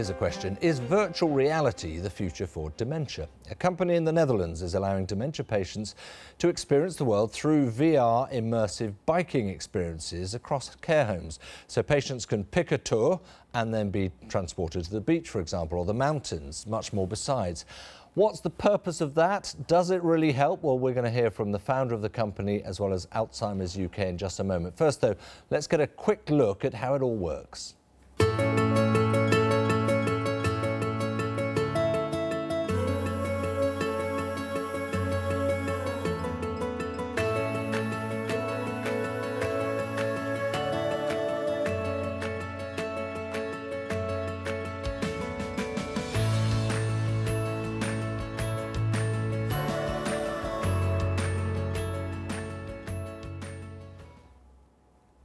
here's a question. Is virtual reality the future for dementia? A company in the Netherlands is allowing dementia patients to experience the world through VR immersive biking experiences across care homes. So patients can pick a tour and then be transported to the beach, for example, or the mountains, much more besides. What's the purpose of that? Does it really help? Well, we're going to hear from the founder of the company as well as Alzheimer's UK in just a moment. First, though, let's get a quick look at how it all works.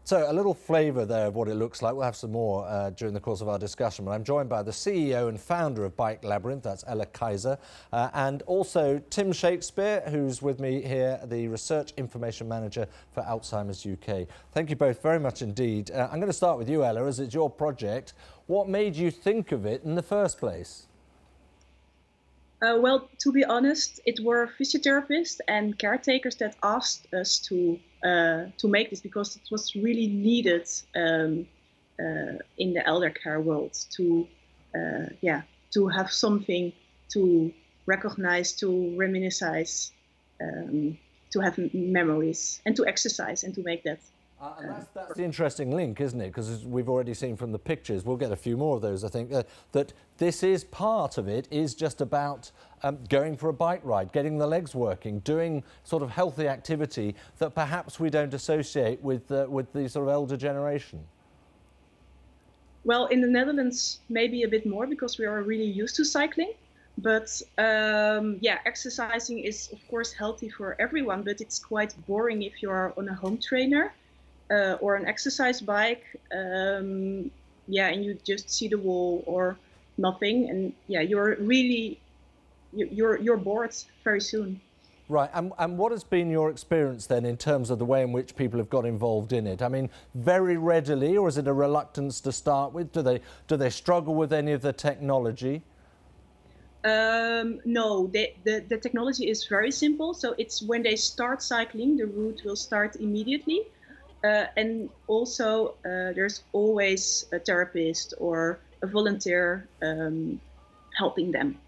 So a little flavour there of what it looks like. We'll have some more during the course of our discussion. But I'm joined by the CEO and founder of Bike Labyrinth, that's Ella Kaiser, and also Tim Shakespeare, who's with me here, the Research Information Manager for Alzheimer's UK. Thank you both very much indeed. I'm going to start with you, Ella, as it's your project. What made you think of it in the first place? Well, to be honest, it were physiotherapists and caretakers that asked us to make this because it was really needed in the elder care world to have something to recognize, to reminisce, to have memories, and to exercise and to make that. And that's the interesting link, isn't it? Because as we've already seen from the pictures, we'll get a few more of those, I think, that this is part of it, is just about going for a bike ride, getting the legs working, doing sort of healthy activity that perhaps we don't associate with the sort of elder generation. Well, in the Netherlands, maybe a bit more because we are really used to cycling. But yeah, exercising is, of course, healthy for everyone, but it's quite boring if you are on a home trainer. Or an exercise bike, yeah, and you just see the wall or nothing, and yeah, you're bored very soon. Right, and what has been your experience then in terms of the way in which people have got involved in it? I mean, very readily, or is it a reluctance to start with? Do they struggle with any of the technology? No, the technology is very simple. So it's when they start cycling, the route will start immediately. And also, there's always a therapist or a volunteer helping them.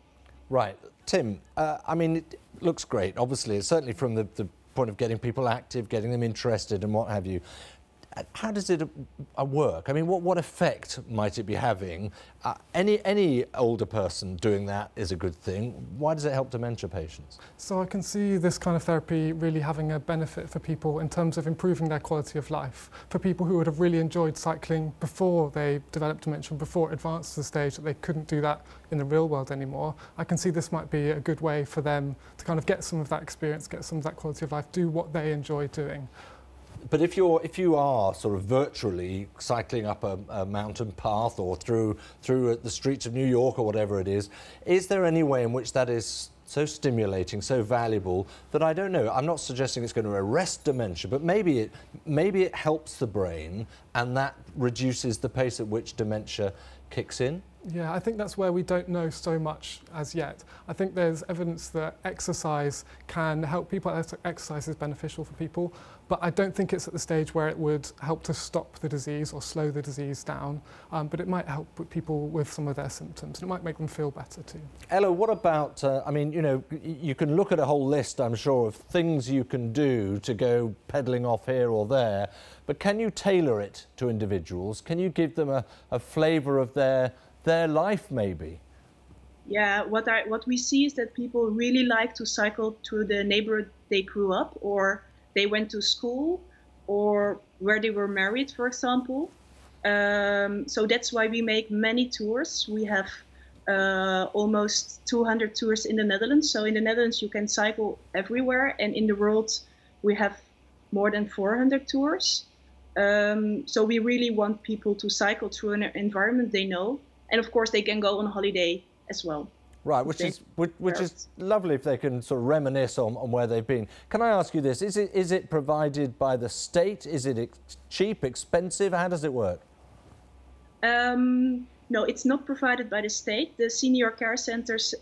Right. Tim, I mean, it looks great, obviously, certainly from the point of getting people active, getting them interested and what have you. How does it work? I mean, what effect might it be having? Any older person doing that is a good thing. Why does it help dementia patients? So I can see this kind of therapy really having a benefit for people in terms of improving their quality of life. For people who would have really enjoyed cycling before they developed dementia, before it advanced to the stage that they couldn't do that in the real world anymore, I can see this might be a good way for them to kind of get some of that experience, get some of that quality of life, do what they enjoy doing. But if you are sort of virtually cycling up a mountain path or through the streets of New York or whatever it is there any way in which that is so stimulating, so valuable that, I don't know, I'm not suggesting it's going to arrest dementia, but maybe it helps the brain and that reduces the pace at which dementia kicks in? Yeah, I think that's where we don't know so much as yet. I think there's evidence that exercise can help people, exercise is beneficial for people, but I don't think it's at the stage where it would help to stop the disease or slow the disease down, but it might help with people with some of their symptoms, and it might make them feel better too. Ella, what about, I mean, you know, you can look at a whole list, I'm sure, of things you can do to go pedalling off here or there, but can you tailor it to individuals? Can you give them a flavour of their life, maybe? Yeah, what we see is that people really like to cycle to the neighborhood they grew up, or they went to school, or where they were married, for example. So that's why we make many tours. We have almost 200 tours in the Netherlands. So in the Netherlands you can cycle everywhere, and in the world we have more than 400 tours. So we really want people to cycle through an environment they know. And of course, they can go on holiday as well. Right, which is lovely if they can sort of reminisce on where they've been. Can I ask you this? Is it provided by the state? Is it cheap, expensive? How does it work? No, it's not provided by the state. The senior care centers,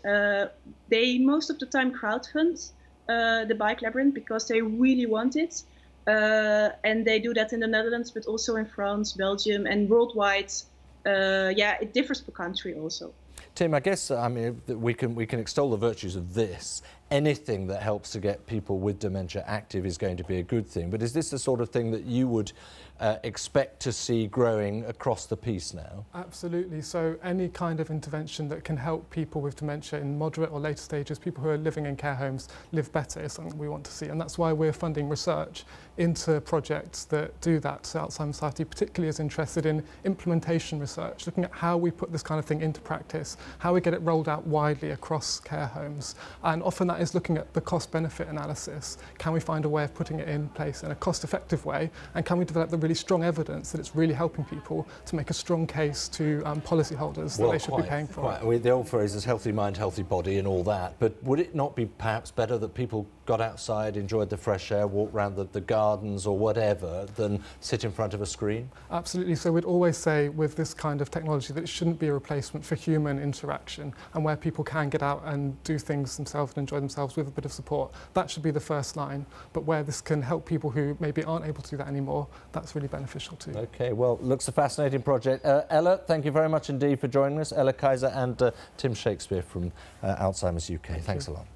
they most of the time crowdfund the bike labyrinth because they really want it. And they do that in the Netherlands, but also in France, Belgium, and worldwide. Yeah, it differs per country also. Tim, I guess we can extol the virtues of this. Anything that helps to get people with dementia active is going to be a good thing. But is this the sort of thing that you would expect to see growing across the piece now? Absolutely. So any kind of intervention that can help people with dementia in moderate or later stages, people who are living in care homes, live better is something we want to see. And that's why we're funding research into projects that do that. So Alzheimer's Society particularly is interested in implementation research, looking at how we put this kind of thing into practice, how we get it rolled out widely across care homes. And often that is looking at the cost-benefit analysis. Can we find a way of putting it in place in a cost-effective way? And can we develop the really strong evidence that it's really helping people to make a strong case to policyholders that they should be paying for it? The old phrase is healthy mind, healthy body and all that. But would it not be perhaps better that people got outside, enjoyed the fresh air, walked around the gardens or whatever, than sit in front of a screen? Absolutely. So we'd always say with this kind of technology that it shouldn't be a replacement for human interaction, and where people can get out and do things themselves and enjoy themselves with a bit of support, that should be the first line. But where this can help people who maybe aren't able to do that anymore, that's really beneficial too. OK, well, looks a fascinating project. Ella, thank you very much indeed for joining us. Ella Kaiser and Tim Shakespeare from Alzheimer's UK. Thanks a lot.